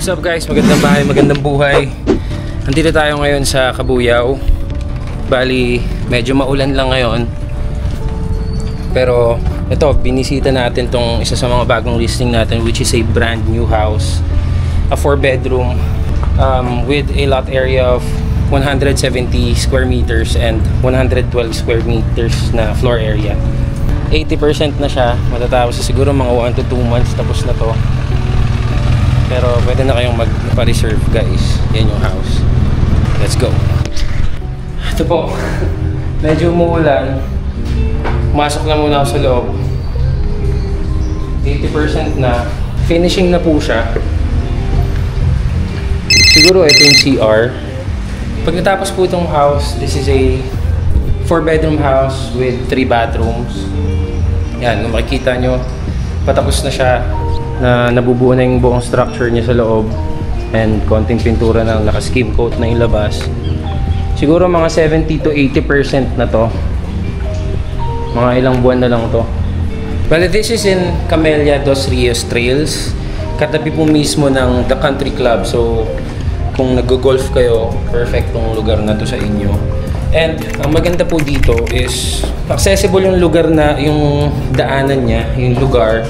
What's up guys? Magandang bahay, magandang buhay. Nandito tayo ngayon sa Cabuyao. Bali, medyo maulan lang ngayon. Pero ito, binisita natin tong isa sa mga bagong listing natin, which is a brand new house. A 4-bedroom with a lot area of 170 square meters and 112 square meters na floor area. 80% na siya. Matatapos sa siguro mga 1 to 2 months tapos na to. Pero pwede na kayong magpa-reserve guys. Yan yung house. Let's go. Ito po. Medyo umuulan. Pumasok na muna ako sa loob. 80% na. Finishing na po siya. Siguro ito yung CR. Pag natapos po itong house, this is a 4-bedroom house with 3 bathrooms. Yan, kung makikita nyo, patapos na siya. Na nabubuo na yung buong structure niya sa loob and konting pintura na naka-skim coat na yung labas. Siguro mga 70 to 80% na to. Mga ilang buwan na lang to. Well, this is in Camellia dos Rios Trails. Katabi po mismo ng The Country Club. So, kung nag-golf kayo, perfect tong lugar na to sa inyo. And ang maganda po dito is accessible yung lugar na, yung daanan niya, yung lugar.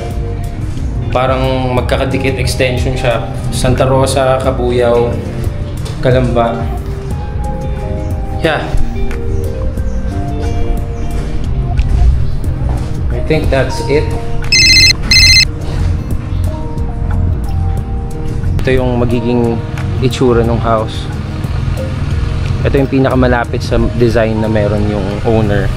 Parang magkakadikit extension siya. Santa Rosa, Cabuyao, Calamba. Yeah. I think that's it. Ito yung magiging itsura ng house. Ito yung pinakamalapit sa design na meron yung owner.